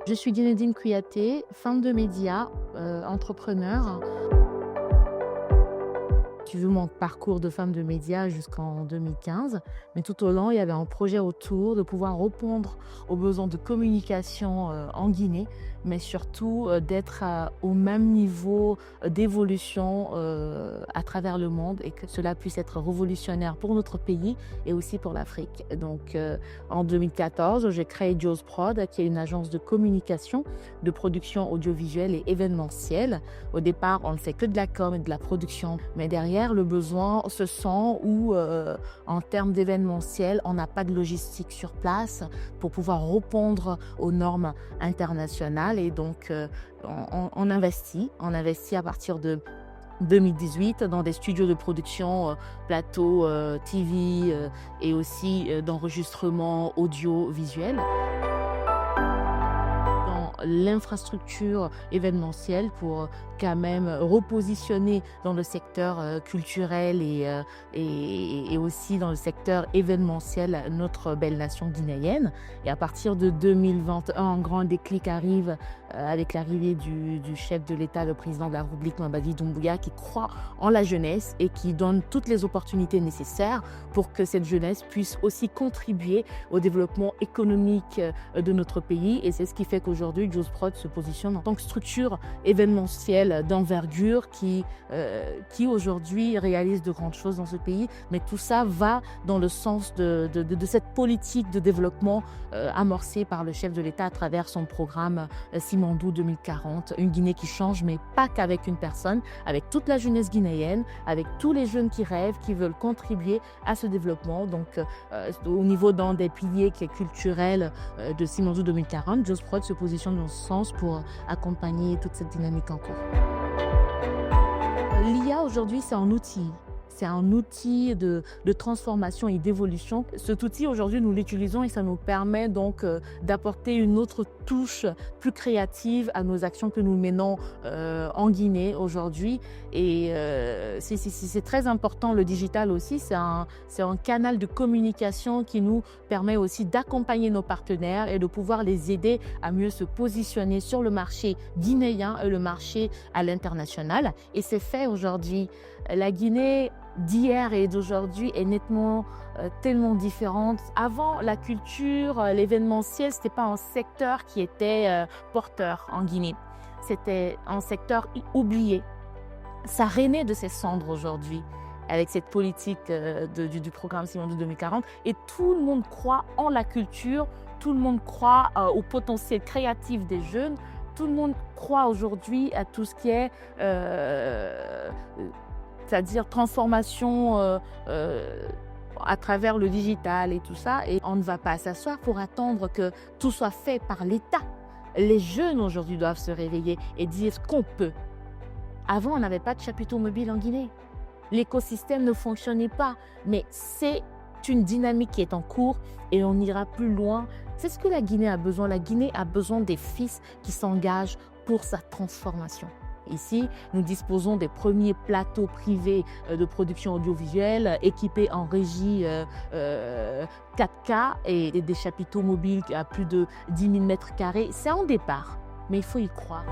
Je suis Dinedine Kouyaté, femme de médias, entrepreneur. J'ai vu mon parcours de femme de médias jusqu'en 2015, mais tout au long, il y avait un projet autour de pouvoir répondre aux besoins de communication en Guinée, mais surtout d'être au même niveau d'évolution à travers le monde et que cela puisse être révolutionnaire pour notre pays et aussi pour l'Afrique. Donc en 2014, j'ai créé Jules Prod, qui est une agence de communication, de production audiovisuelle et événementielle. Au départ, on ne fait que de la com et de la production, mais derrière, le besoin se sent où, en termes d'événementiel, on n'a pas de logistique sur place pour pouvoir répondre aux normes internationales. Et donc, on investit. On investit à partir de 2018 dans des studios de production, plateau, TV et aussi d'enregistrement audiovisuel. L'infrastructure événementielle pour quand même repositionner dans le secteur culturel et aussi dans le secteur événementiel notre belle nation guinéenne. Et à partir de 2021, un grand déclic arrive avec l'arrivée du chef de l'État, le président de la République, Mamadi Doumbouya, qui croit en la jeunesse et qui donne toutes les opportunités nécessaires pour que cette jeunesse puisse aussi contribuer au développement économique de notre pays. Et c'est ce qui fait qu'aujourd'hui, Jules Prod se positionne en tant que structure événementielle d'envergure qui aujourd'hui réalise de grandes choses dans ce pays. Mais tout ça va dans le sens de cette politique de développement amorcée par le chef de l'État à travers son programme Simandou 2040. Une Guinée qui change, mais pas qu'avec une personne, avec toute la jeunesse guinéenne, avec tous les jeunes qui rêvent, qui veulent contribuer à ce développement. Donc, au niveau d'un des piliers qui est culturel de Simandou 2040, Jules Prod se positionne dans ce sens pour accompagner toute cette dynamique en cours. L'IA aujourd'hui, c'est un outil. C'est un outil de transformation et d'évolution. Cet outil, aujourd'hui, nous l'utilisons et ça nous permet donc d'apporter une autre touche plus créative à nos actions que nous menons en Guinée aujourd'hui. Et c'est très important, le digital aussi. C'est un canal de communication qui nous permet aussi d'accompagner nos partenaires et de pouvoir les aider à mieux se positionner sur le marché guinéen et le marché à l'international. Et c'est fait aujourd'hui. La Guinée d'hier et d'aujourd'hui est nettement tellement différente. Avant, la culture, l'événementiel, c'était pas un secteur qui était porteur en Guinée. C'était un secteur oublié. Ça renaît de ses cendres aujourd'hui avec cette politique du programme Simandou 2040. Et tout le monde croit en la culture, tout le monde croit au potentiel créatif des jeunes, tout le monde croit aujourd'hui à tout ce qui est c'est-à-dire transformation à travers le digital et tout ça. Et on ne va pas s'asseoir pour attendre que tout soit fait par l'État. Les jeunes aujourd'hui doivent se réveiller et dire ce qu'on peut. Avant, on n'avait pas de chapiteau mobile en Guinée. L'écosystème ne fonctionnait pas. Mais c'est une dynamique qui est en cours et on ira plus loin. C'est ce que la Guinée a besoin. La Guinée a besoin des fils qui s'engagent pour sa transformation. Ici, nous disposons des premiers plateaux privés de production audiovisuelle équipés en régie 4K et des chapiteaux mobiles à plus de 10 000 mètres carrés. C'est un départ, mais il faut y croire.